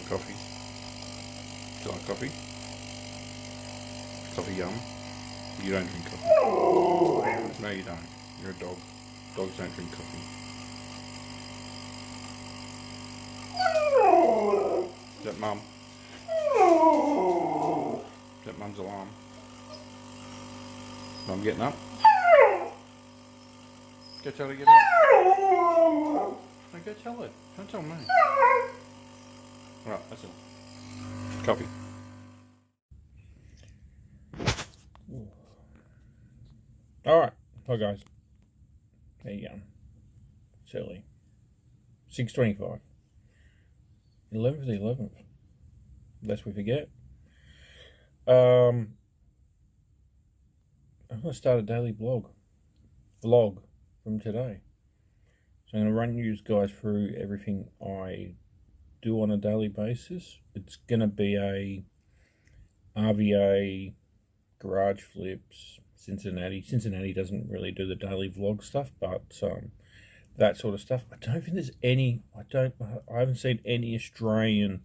like coffee? Do you like coffee? Coffee yum? You don't drink coffee. No, you don't. You're a dog. Dogs don't drink coffee. Is that mum? Is that mum's alarm? Mum getting up? Go tell her to get up. No, go tell her. Don't tell me. Right, that's it. Coffee. Alright, hi guys. How you going? It's early. 6:25. 11th, 11th. Lest we forget. I'm going to start a daily vlog from today. So I'm going to run you guys through everything I do on a daily basis. It's going to be a RVA, garage flips, Cincinnati. Cincinnati doesn't really do the daily vlog stuff, but that sort of stuff. I don't think there's any. I haven't seen any Australian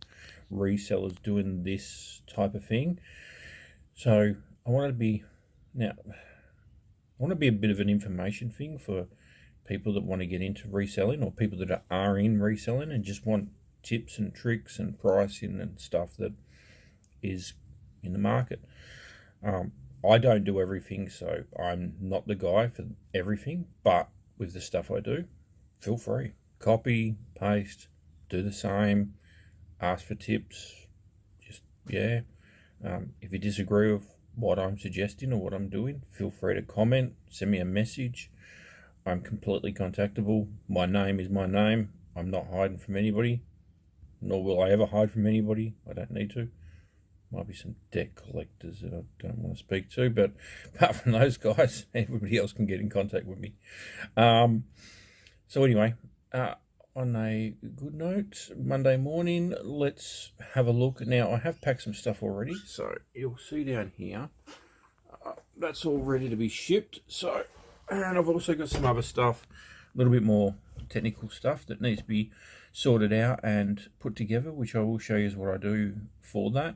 resellers doing this type of thing. So I want to be a bit of an information thing for people that want to get into reselling, or people that are in reselling and just want tips and tricks and pricing and stuff that is in the market. I don't do everything, so I'm not the guy for everything, but with the stuff I do, feel free. Copy, paste, do the same, ask for tips, just, yeah. If you disagree with what I'm suggesting or what I'm doing, feel free to comment, send me a message. I'm completely contactable. My name is my name. I'm not hiding from anybody, nor will I ever hide from anybody. I don't need to. Might be some debt collectors that I don't want to speak to, but apart from those guys, everybody else can get in contact with me. So anyway, on a good note, Monday morning, let's have a look. Now, I have packed some stuff already, so you'll see down here, that's all ready to be shipped. So, and I've also got some other stuff, a little bit more technical stuff that needs to be sorted out and put together, which I will show you is what I do for that.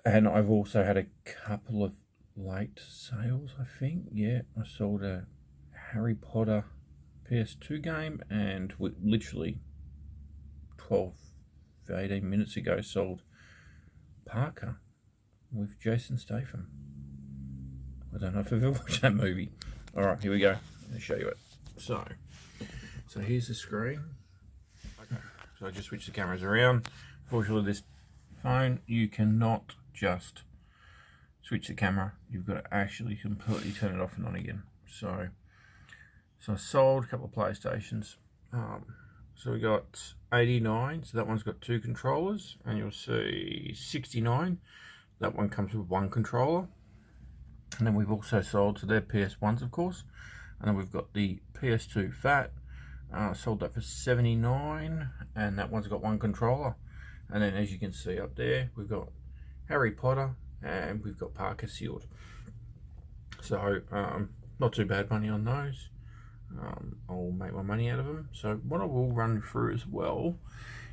And I've also had a couple of late sales, I think. Yeah, I sold a Harry Potter PS2 game, and we literally 12 to 18 minutes ago sold Parker with Jason Statham. I don't know if you've ever watched that movie. Alright, here we go. I'll show you it. So here's the screen. Okay, so I just switched the cameras around. Fortunately, this phone, you cannot just switch the camera. You've got to actually completely turn it off and on again. So I sold a couple of PlayStations. So we got 89, so that one's got 2 controllers, and you'll see 69. That one comes with 1 controller. And then we've also sold, so they're PS1s of course. And then we've got the PS2 Fat. Sold that for 79, and that one's got 1 controller. And then as you can see up there, we've got Harry Potter and we've got Parker sealed. So not too bad money on those. I'll make my money out of them. So what I will run through as well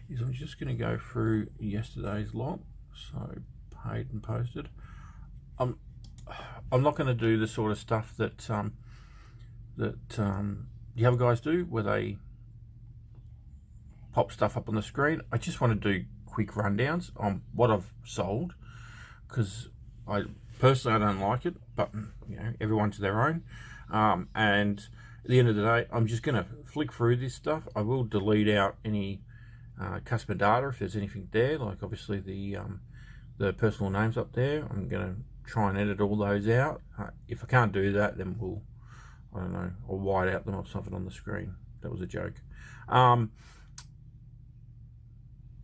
is I'm just going to go through yesterday's lot. So paid and posted. I'm not going to do the sort of stuff that the other guys do, where they pop stuff up on the screen. I just want to do quick rundowns on what I've sold, because I personally don't like it, but you know, everyone's their own. And at the end of the day, I'm just going to flick through this stuff. I will delete out any customer data if there's anything there, like obviously the personal names up there. I'm going to try and edit all those out. If I can't do that, then I don't know, I'll white out them or something on the screen. That was a joke.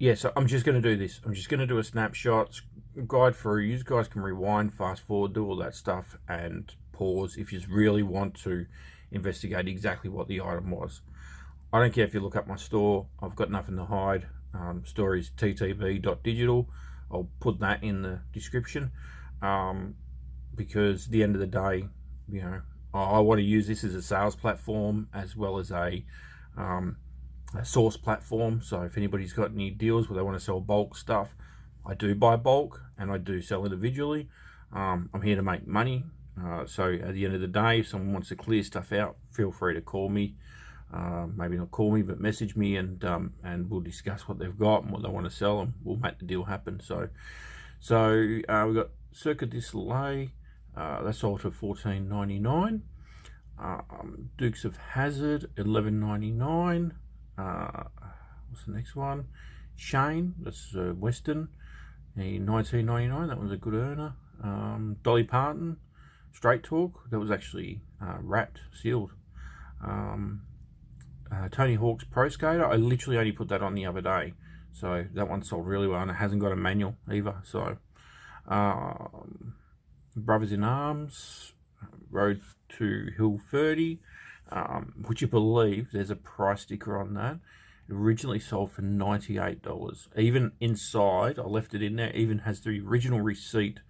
Yeah, so I'm just going to do this. I'm just going to do a snapshot, guide through. You guys can rewind, fast forward, do all that stuff, and pause if you really want to investigate exactly what the item was. I don't care if you look up my store. I've got nothing to hide. Store is ttb.digital. I'll put that in the description, because at the end of the day, you know, I want to use this as a sales platform as well as a source platform. So if anybody's got any deals where they want to sell bulk stuff, I do buy bulk and I do sell individually. I'm here to make money. So at the end of the day, if someone wants to clear stuff out, feel free to call me. Maybe not call me, but message me, and we'll discuss what they've got and what they want to sell, and we'll make the deal happen. So we've got Cirque du Soleil. That's sold for $14.99. Dukes of Hazzard, $11.99. What's the next one? Shane, that's Western, $19.99. That one's a good earner. Dolly Parton, Straight Talk, that was actually wrapped, sealed. Tony Hawk's Pro Skater, I literally only put that on the other day, so that one sold really well, and it hasn't got a manual either. So Brothers in Arms, Road to Hill 30, would you believe there's a price sticker on that? It originally sold for $98. Even inside, I left it in there, even has the original receipt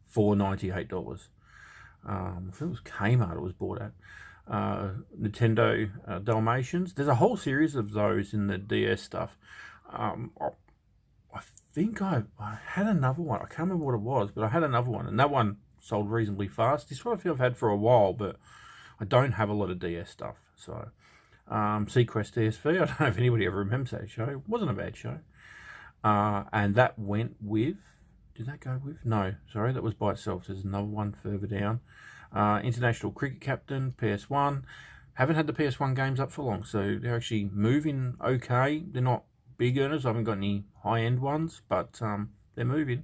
for $98. I think it was Kmart it was bought at. Nintendo Dalmatians. There's a whole series of those in the DS stuff. I think I had another one. I can't remember what it was, but I had another one, and that one sold reasonably fast. This one I feel I've had for a while, but I don't have a lot of DS stuff. So Sequest DSV, I don't know if anybody ever remembers that show. It wasn't a bad show. And that went with, did that go with? No, sorry, that was by itself. There's another one further down. International Cricket Captain, PS1. Haven't had the PS1 games up for long, so they're actually moving okay. They're not big earners. I haven't got any high-end ones, but they're moving.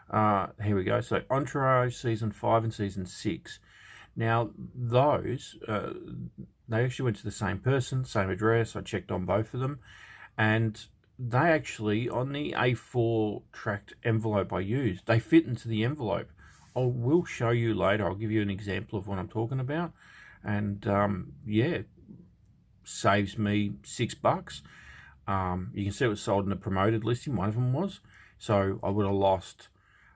Here we go. So Entourage Season 5 and Season 6. Now, those, they actually went to the same person, same address. I checked on both of them. And they actually, on the A4 tracked envelope I used, they fit into the envelope. I will show you later. I'll give you an example of what I'm talking about. And, yeah, saves me $6. You can see it was sold in a promoted listing. One of them was. So I would have lost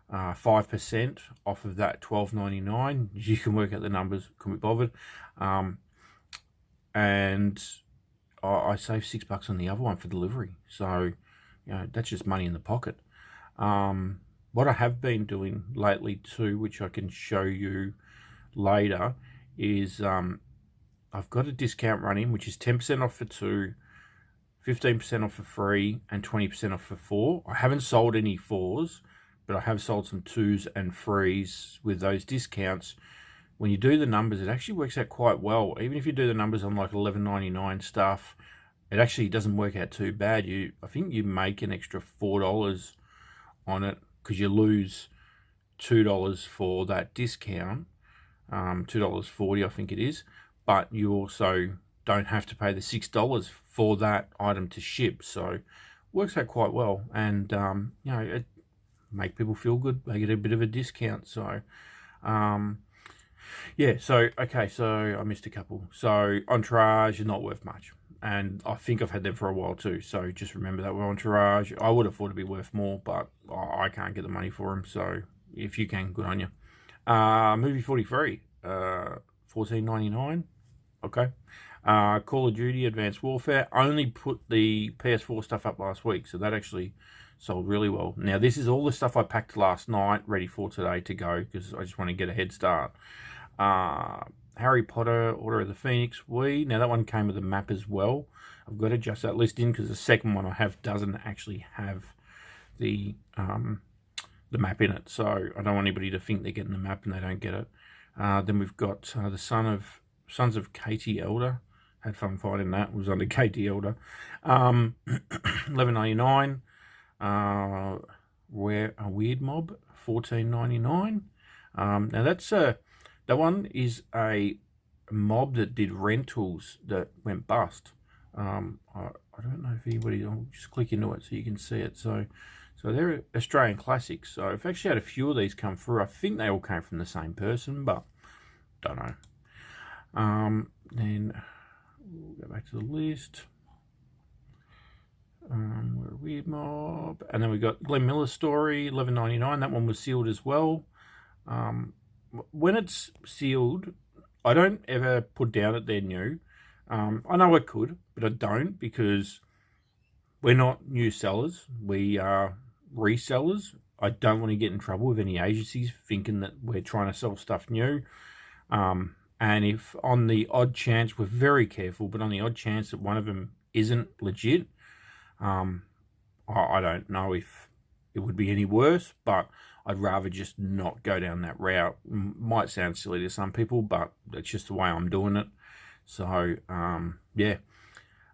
5% off of that $12.99. You can work out the numbers. Couldn't be bothered. And I saved $6 on the other one for delivery. So, you know, that's just money in the pocket. What I have been doing lately too, which I can show you later, is I've got a discount running, which is 10% off for 2, 15% off for 3, and 20% off for 4. I haven't sold any 4s, but I have sold some 2s and 3s with those discounts. When you do the numbers, it actually works out quite well. Even if you do the numbers on like $11.99 stuff, it actually doesn't work out too bad. I think you make an extra $4 on it, because you lose $2 for that discount, $2.40 I think it is, but you also don't have to pay the $6 for that item to ship. So it works out quite well, and you know, it make people feel good. They get a bit of a discount. So yeah, so okay, so I missed a couple. So Entourage is not worth much, and I think I've had them for a while too. So just remember that with Entourage, I would have thought it'd be worth more, but I can't get the money for them. So if you can, good on you. Movie 43, $14.99. Okay. Call of Duty Advanced Warfare. Only put the PS4 stuff up last week, so that actually sold really well. Now, this is all the stuff I packed last night, ready for today to go, because I just want to get a head start. Harry Potter, Order of the Phoenix, now that one came with a map as well. I've got to adjust that listing, because the second one I have doesn't actually have the map in it, so I don't want anybody to think they're getting the map and they don't get it. Then we've got the Sons of Katie Elder. Had fun finding that. It was under Katie Elder. $11.99. Where a Weird Mob, $14.99. Now that's that one is a mob that did rentals that went bust. I don't know if anybody. I'll just click into it so you can see it. So they're Australian classics. So I've actually had a few of these come through. I think they all came from the same person, but don't know. Then we'll go back to the list. We're a Weird Mob, and then we got Glenn Miller's Story, $11.99. That one was sealed as well. When it's sealed, I don't ever put down that they're new. I know I could, but I don't, because we're not new sellers. We are resellers. I don't want to get in trouble with any agencies thinking that we're trying to sell stuff new. And if on the odd chance, we're very careful, but on the odd chance that one of them isn't legit, I don't know if it would be any worse, but I'd rather just not go down that route. Might sound silly to some people, but that's just the way I'm doing it. So, yeah.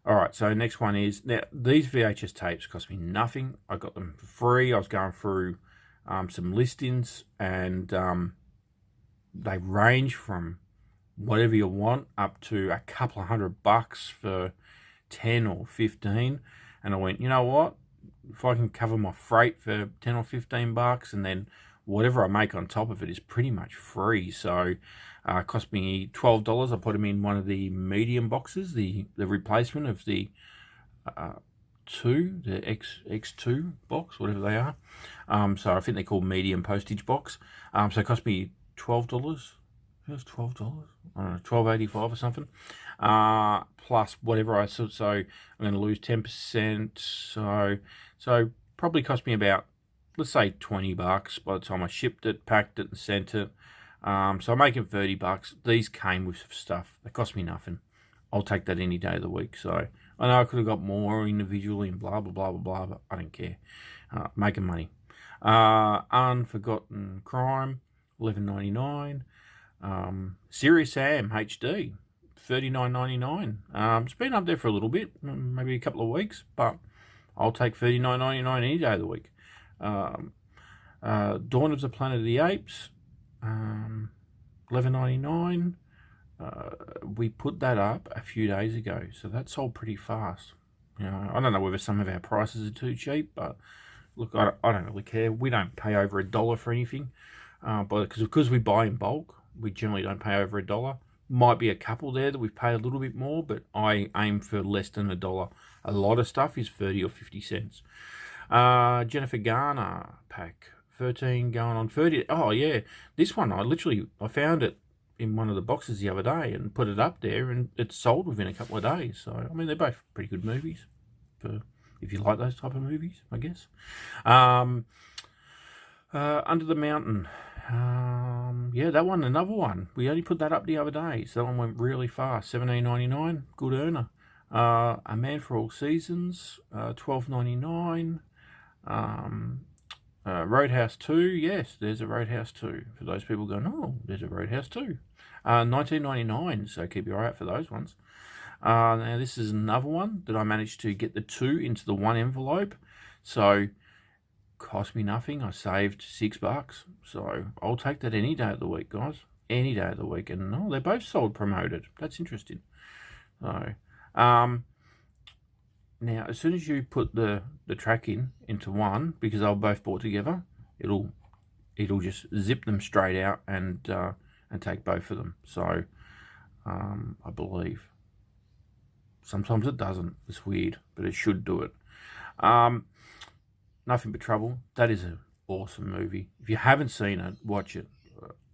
All right, so next one is, now these VHS tapes cost me nothing. I got them for free. I was going through some listings, and they range from whatever you want up to a couple of $100 for 10 or 15. And I went, you know what? If I can cover my freight for 10 or 15 bucks, and then whatever I make on top of it is pretty much free. So it cost me $12. I put them in one of the medium boxes, the replacement of the the X2 box, whatever they are. So I think they're called medium postage box. So it cost me $12. It was $12. I don't know, $12.85 or something. Plus whatever I so I'm going to lose 10%. So probably cost me about, let's say, $20 by the time I shipped it, packed it, and sent it. So I'm making $30. These came with stuff. They cost me nothing. I'll take that any day of the week. So I know I could have got more individually and blah, blah, blah, blah, blah, but I don't care. Making money. Unforgotten Crime, $11.99. Serious Sam HD, $39.99. It's been up there for a little bit, maybe a couple of weeks, but I'll take $39.99 any day of the week. Dawn of the Planet of the Apes, $11.99. We put that up a few days ago, so that sold pretty fast. You know, I don't know whether some of our prices are too cheap, but look, I don't really care. We don't pay over $1 for anything, but because we buy in bulk, we generally don't pay over $1. Might be a couple there that we pay a little bit more, but I aim for less than $1. A lot of stuff is 30 or 50 cents. Jennifer Garner pack, 13 going on 30. Oh yeah, this one I found it in one of the boxes the other day and put it up there, and it sold within a couple of days. So I mean, they're both pretty good movies for if you like those type of movies, I guess. Under the Mountain. Yeah, that one, another one. We only put that up the other day, so that one went really fast. $17.99, good earner. A Man for All Seasons, $12.99. Roadhouse 2, yes, there's a Roadhouse 2. For those people going, oh, there's a Roadhouse 2. $19.99, so keep your eye out for those ones. Now this is another one that I managed to get the 2 into the 1 envelope, so cost me nothing. I saved $6, so I'll take that any day of the week, guys. Any day of the week. And they're both sold promoted. That's interesting. So, now as soon as you put the track into one, because they're both bought together, it'll just zip them straight out and take both of them. So, I believe. Sometimes it doesn't. It's weird, but it should do it. Nothing But Trouble. That is an awesome movie. If you haven't seen it, watch it.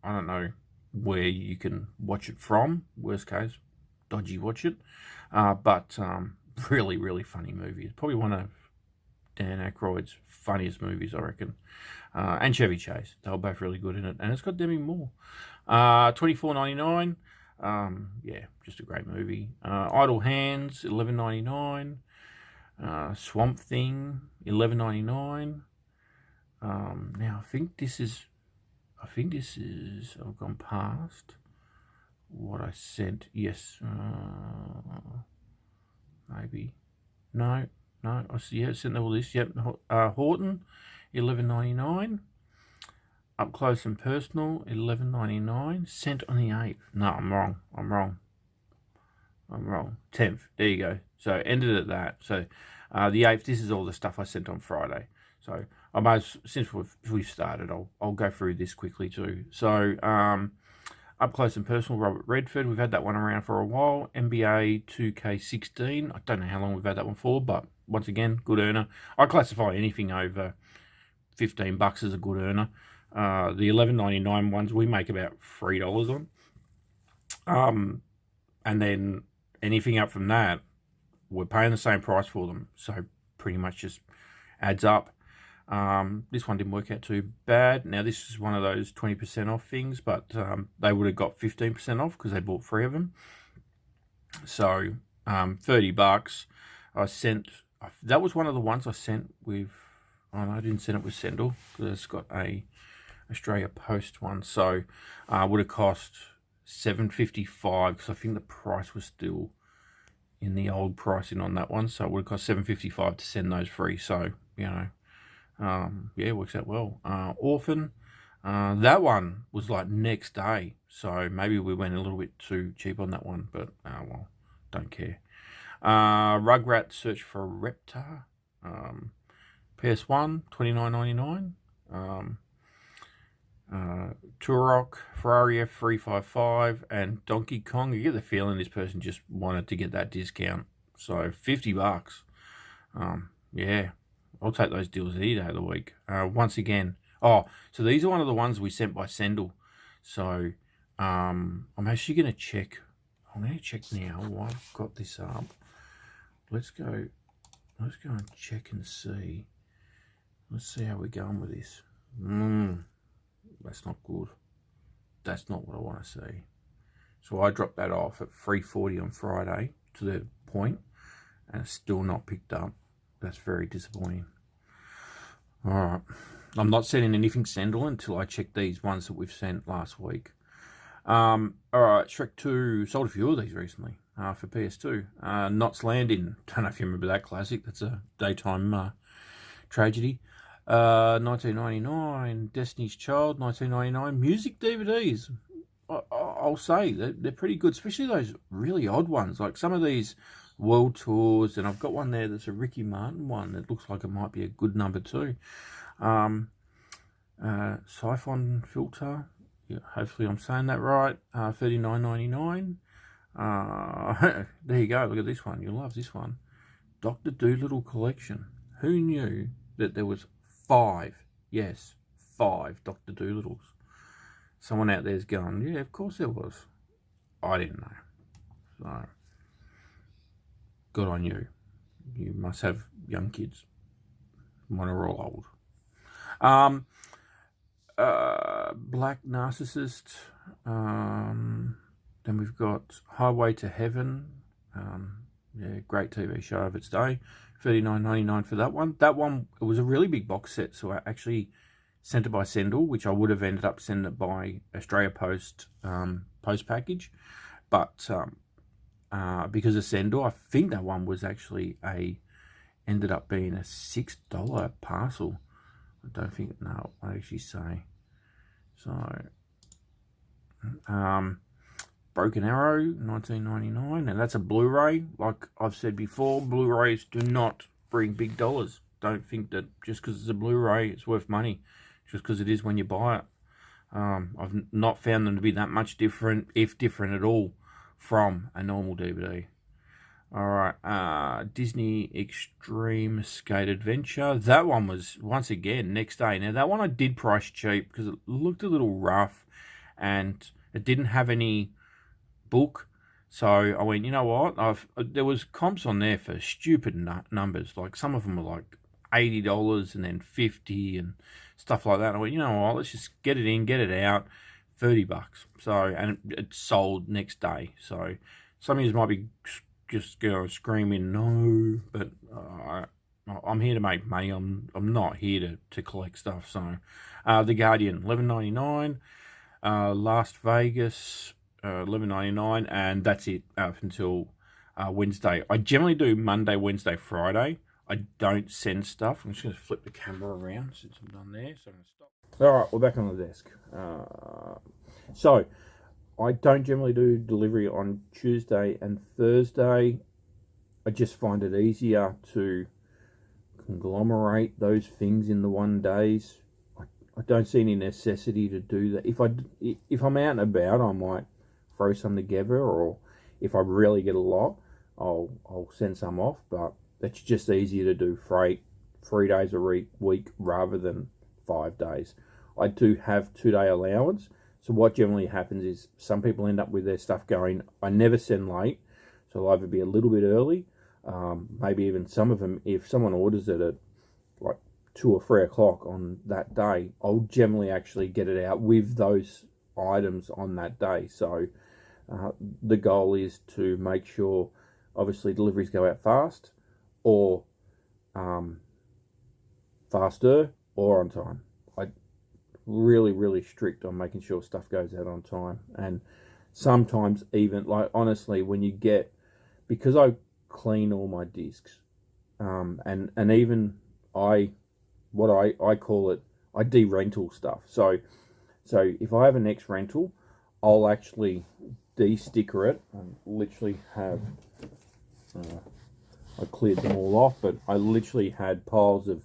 I don't know where you can watch it from. Worst case, dodgy watch it. But really, really funny movie. It's probably one of Dan Aykroyd's funniest movies, I reckon. And Chevy Chase. They were both really good in it. And it's got Demi Moore. $24.99. Yeah, just a great movie. Idle Hands, $11.99. Swamp Thing, $11.99. Now I think this is I've gone past what I sent. Yes, maybe. No. I see. Yeah, sent all this. Yep. Horton, $11.99. Up Close and Personal, $11.99. Sent on the 8th. No, I'm wrong. 10th. There you go. So ended at that. So the 8th. This is all the stuff I sent on Friday. So since we've started, I'll go through this quickly too. So Up Close and Personal, Robert Redford. We've had that one around for a while. NBA 2K16. I don't know how long we've had that one for, but once again, good earner. I classify anything over $15 as a good earner. The $11.99 ones we make about $3 on. And then anything up from that, we're paying the same price for them. So pretty much just adds up. This one didn't work out too bad. Now this is one of those 20% off things, but they would have got 15% off because they bought 3 of them. So $30. I sent, that was one of the ones I sent with, oh no, I didn't send it with Sendle because it's got a Australia Post one. So would have cost $7.55 because I think the price was still in the old pricing on that one. So it would have cost $7.55 to send those free. So, you know, yeah, it works out well. Orphan, that one was like next day. So maybe we went a little bit too cheap on that one, but well, don't care. Rugrat Search for a Reptar, PS1, $29.99. Turok, Ferrari F355, and Donkey Kong. You get the feeling this person just wanted to get that discount. So $50. Yeah, I'll take those deals any day of the week. Once again, so these are one of the ones we sent by Sendle. So I'm actually going to check. I'm going to check now while I've got this up. Let's go and check and see. Let's see how we're going with this. That's not good. That's not what I want to see. So I dropped that off at $3.40 on Friday to the point, and it's still not picked up. That's very disappointing. All right. I'm not sending anything Sendle until I check these ones that we've sent last week. All right, Shrek 2, sold a few of these recently for PS2. Knots Landing, don't know if you remember that classic. That's a daytime tragedy. 1999, Destiny's Child, 1999. Music DVDs, I'll say, they're pretty good, especially those really odd ones. Like some of these world tours, and I've got one there that's a Ricky Martin one that looks like it might be a good number 2. Siphon Filter, yeah, hopefully I'm saying that right. $39.99. There you go, look at this one. You'll love this one. Dr. Dolittle Collection. Who knew that there was 5 Dr. Dolittles? Someone out there's going, yeah, of course there was. I didn't know. So, good on you. You must have young kids. Mine are all old. Black Narcissist. Then we've got Highway to Heaven. Yeah, great TV show of its day. $39.99 for that one. That one, it was a really big box set, so I actually sent it by Sendle, which I would have ended up sending it by Australia Post post package. But because of Sendle, I think that one was actually ended up being a $6 parcel. I don't think, no, I actually say. So, Broken Arrow, $19.99, and that's a Blu-ray. Like I've said before, Blu-rays do not bring big dollars. Don't think that just because it's a Blu-ray, it's worth money. Just because it is when you buy it. I've not found them to be that much different, if different at all, from a normal DVD. Alright, Disney Extreme Skate Adventure. That one was, once again, next day. Now, that one I did price cheap because it looked a little rough and it didn't have any book. So I went, you know what? There was comps on there for stupid numbers. Like some of them were like $80 and then $50 and stuff like that. And I went, you know what? Let's just get it in, get it out. $30. So, and it sold next day. So some of you might be just screaming no, but I'm here to make money. I'm not here to collect stuff. So The Guardian, $11.99. Las Vegas, $11.99, and that's it up until Wednesday. I generally do Monday, Wednesday, Friday. I don't send stuff. I'm just going to flip the camera around since I'm done there. So I'm going to stop. All right, we're back on the desk. So I don't generally do delivery on Tuesday and Thursday. I just find it easier to conglomerate those things in the one days. I don't see any necessity to do that. If I'm out and about, I might throw some together, or if I really get a lot, I'll send some off. But it's just easier to do freight 3 days a week rather than 5 days. I do have 2-day allowance. So what generally happens is some people end up with their stuff going, I never send late. So it'll either be a little bit early, maybe even some of them, if someone orders it at like 2 or 3 o'clock on that day, I'll generally actually get it out with those items on that day. So the goal is to make sure, obviously, deliveries go out fast, or faster, or on time. I really strict on making sure stuff goes out on time. And sometimes even, like, honestly, when you get, because I clean all my discs, and even I call it, I de-rental stuff. So if I have an X rental, I'll actually de-sticker it. I literally have, I cleared them all off, but I literally had piles of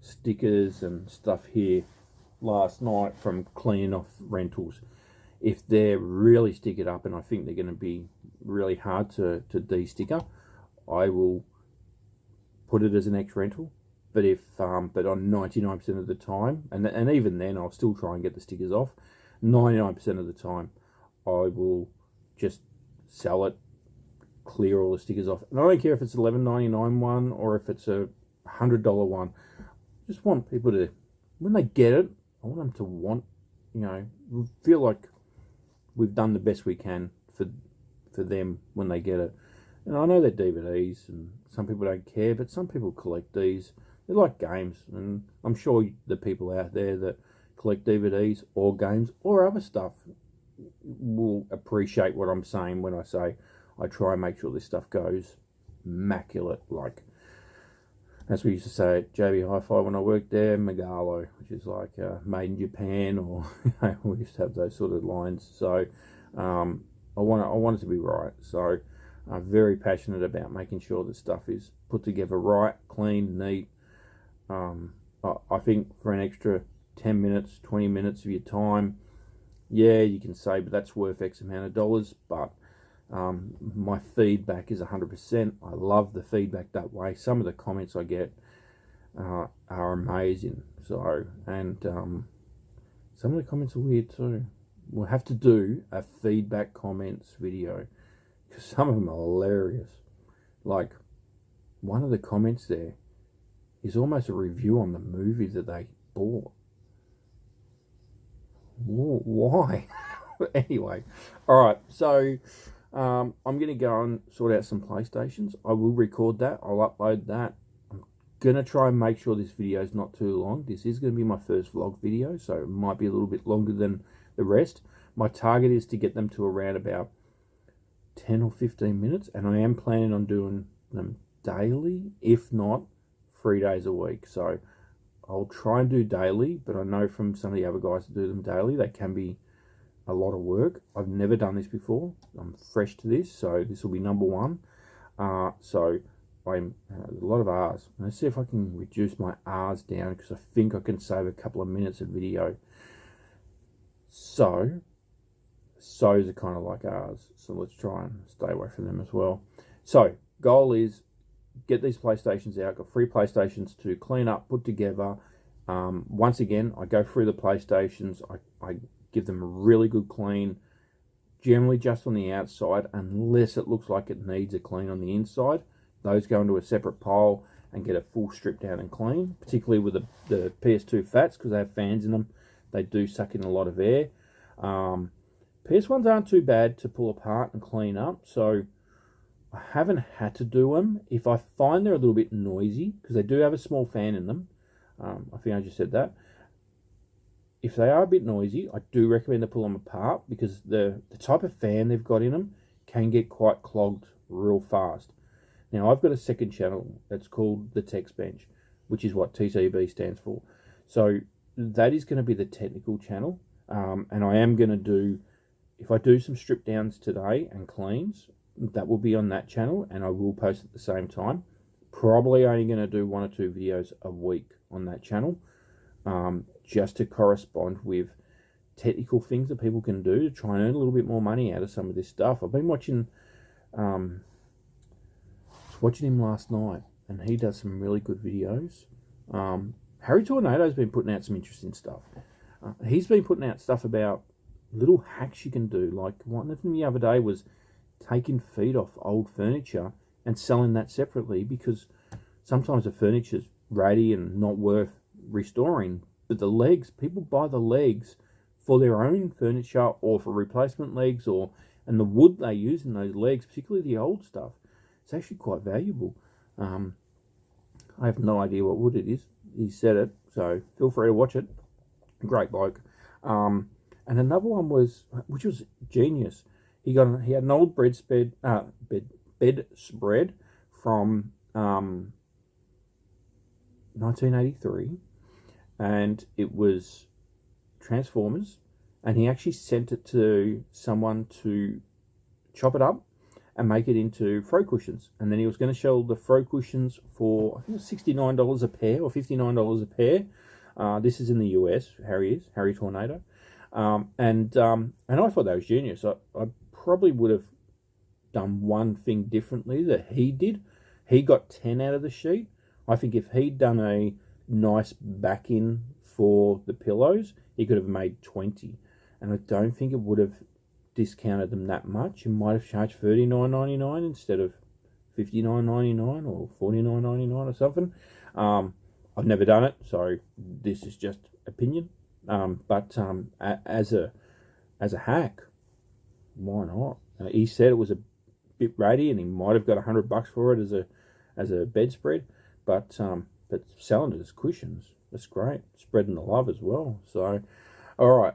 stickers and stuff here last night from cleaning off rentals. If they're really stickered up and I think they're going to be really hard to de-sticker, I will put it as an X rental. But but on 99% of the time, and even then, I'll still try and get the stickers off. 99% of the time, I will just sell it, clear all the stickers off. And I don't care if it's $11.99 one or if it's a $100 one. I just want people to, when they get it, I want them to want, feel like we've done the best we can for them when they get it. And I know they're DVDs, and some people don't care, but some people collect these. They like games, and I'm sure the people out there that collect DVDs or games or other stuff will appreciate what I'm saying when I say I try and make sure this stuff goes immaculate, like, as we used to say at JB Hi-Fi when I worked there, Megalo, which is like made in Japan, or we used to have those sort of lines. So I want it to be right. So I'm very passionate about making sure that stuff is put together right, clean, neat. I think for an extra 10 minutes, 20 minutes of your time, yeah, you can say, but that's worth X amount of dollars. But my feedback is 100%. I love the feedback that way. Some of the comments I get are amazing. So, and some of the comments are weird too. We'll have to do a feedback comments video, because some of them are hilarious. Like, one of the comments there is almost a review on the movie that they bought. Why? Anyway, all right, so I'm going to go and sort out some PlayStations. I will record that. I'll upload that. I'm going to try and make sure this video is not too long. This is going to be my first vlog video, so it might be a little bit longer than the rest. My target is to get them to around about 10 or 15 minutes, and I am planning on doing them daily, if not 3 days a week. So I'll try and do daily, but I know from some of the other guys that do them daily, they can be a lot of work. I've never done this before. I'm fresh to this, so this will be number one. So I'm a lot of R's. Let's see if I can reduce my R's down, because I think I can save a couple of minutes of video. So's are kind of like R's, so let's try and stay away from them as well. So goal is get these PlayStations out. Got 3 PlayStations to clean up, put together. Once again, I go through the PlayStations. I give them a really good clean, generally just on the outside, unless it looks like it needs a clean on the inside. Those go into a separate pile and get a full strip down and clean, particularly with the PS2 Fats, because they have fans in them. They do suck in a lot of air. PS1s aren't too bad to pull apart and clean up, so I haven't had to do them. If I find they're a little bit noisy, because they do have a small fan in them, I think I just said that. If they are a bit noisy, I do recommend to pull them apart, because the type of fan they've got in them can get quite clogged real fast. Now, I've got a second channel that's called the Text Bench, which is what TCB stands for. So that is going to be the technical channel, and I am going to do, if I do some strip downs today and cleans, that will be on that channel, and I will post at the same time. Probably only going to do 1 or 2 videos a week on that channel, just to correspond with technical things that people can do to try and earn a little bit more money out of some of this stuff. I've been watching him last night, and he does some really good videos. Harry Tornado's been putting out some interesting stuff. He's been putting out stuff about little hacks you can do. Like, one of them the other day was taking feet off old furniture and selling that separately, because sometimes the furniture's ratty and not worth restoring, but the legs, people buy the legs for their own furniture or for replacement legs, and the wood they use in those legs, particularly the old stuff, it's actually quite valuable. I have no idea what wood it is. He said it, so feel free to watch it. Great bloke. And another one was, which was genius. He had an old bedspread from 1983, and it was Transformers, and he actually sent it to someone to chop it up and make it into throw cushions. And then he was going to sell the throw cushions for, I think it was $69 a pair or $59 a pair. This is in the US. Harry Tornado. And I thought that was genius. I probably would have done one thing differently that he did. He got 10 out of the sheet. I think if he'd done a nice back-in for the pillows, he could have made 20. And I don't think it would have discounted them that much. He might have charged $39.99 instead of $59.99 or $49.99 or something. I've never done it, so this is just opinion. But as a hack, why not? He said it was a bit ratty, and he might have got $100 for it as a bedspread. But selling it as cushions, that's great. Spreading the love as well. So, all right.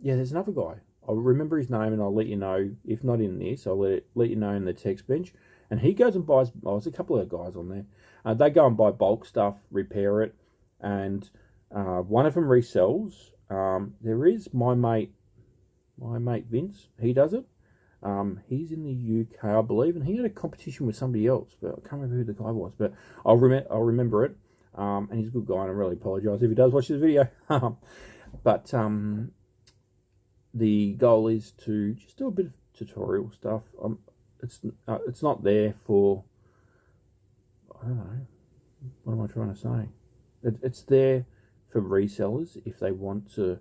Yeah, there's another guy. I'll remember his name, and I'll let you know. If not in this, I'll let you know in the text bench. And he goes and buys. Oh, there's a couple of guys on there. They go and buy bulk stuff, repair it, and one of them resells. There is my mate Vince. He does it. He's in the UK, I believe, and he had a competition with somebody else, but I can't remember who the guy was. But I'll remember it. And he's a good guy, and I really apologise if he does watch this video. But the goal is to just do a bit of tutorial stuff. It's not there for, I don't know, what am I trying to say? It's there for resellers if they want to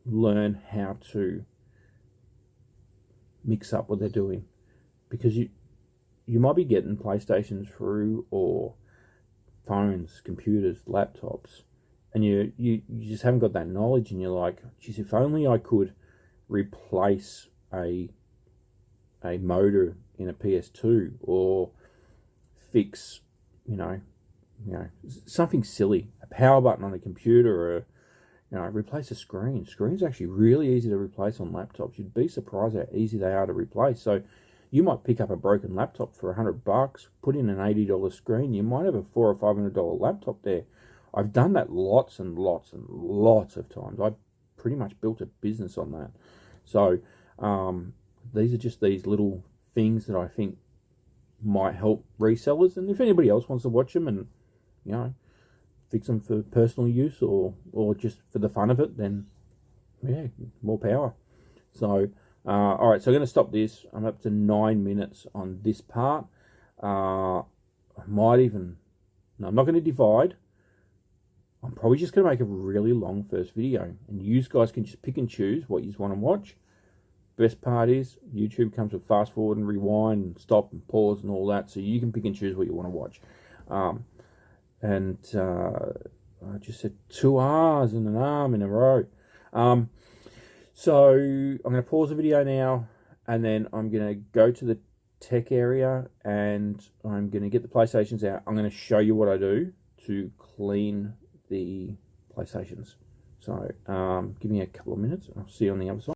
learn how to mix up what they're doing, because you might be getting PlayStations through, or phones, computers, laptops, and you just haven't got that knowledge, and you're like, geez, if only I could replace a motor in a PS2, or fix, something silly, a power button on a computer, or replace a screen. Screens are actually really easy to replace on laptops. You'd be surprised how easy they are to replace. So you might pick up a broken laptop for $100, put in an $80 screen. You might have a $400 or $500 laptop there. I've done that lots and lots and lots of times. I pretty much built a business on that. So these are just these little things that I think might help resellers. And if anybody else wants to watch them and, fix them for personal use or just for the fun of it, then, yeah, more power. So, all right, so I'm going to stop this. I'm up to 9 minutes on this part. I'm not going to divide. I'm probably just going to make a really long first video, and you guys can just pick and choose what you want to watch. Best part is YouTube comes with fast forward and rewind and stop and pause and all that, so you can pick and choose what you want to watch. I just said 2 R's and an arm in a row. So I'm going to pause the video now, and then I'm going to go to the tech area, and I'm going to get the PlayStations out. I'm going to show you what I do to clean the PlayStations. So give me a couple of minutes. I'll see you on the other side.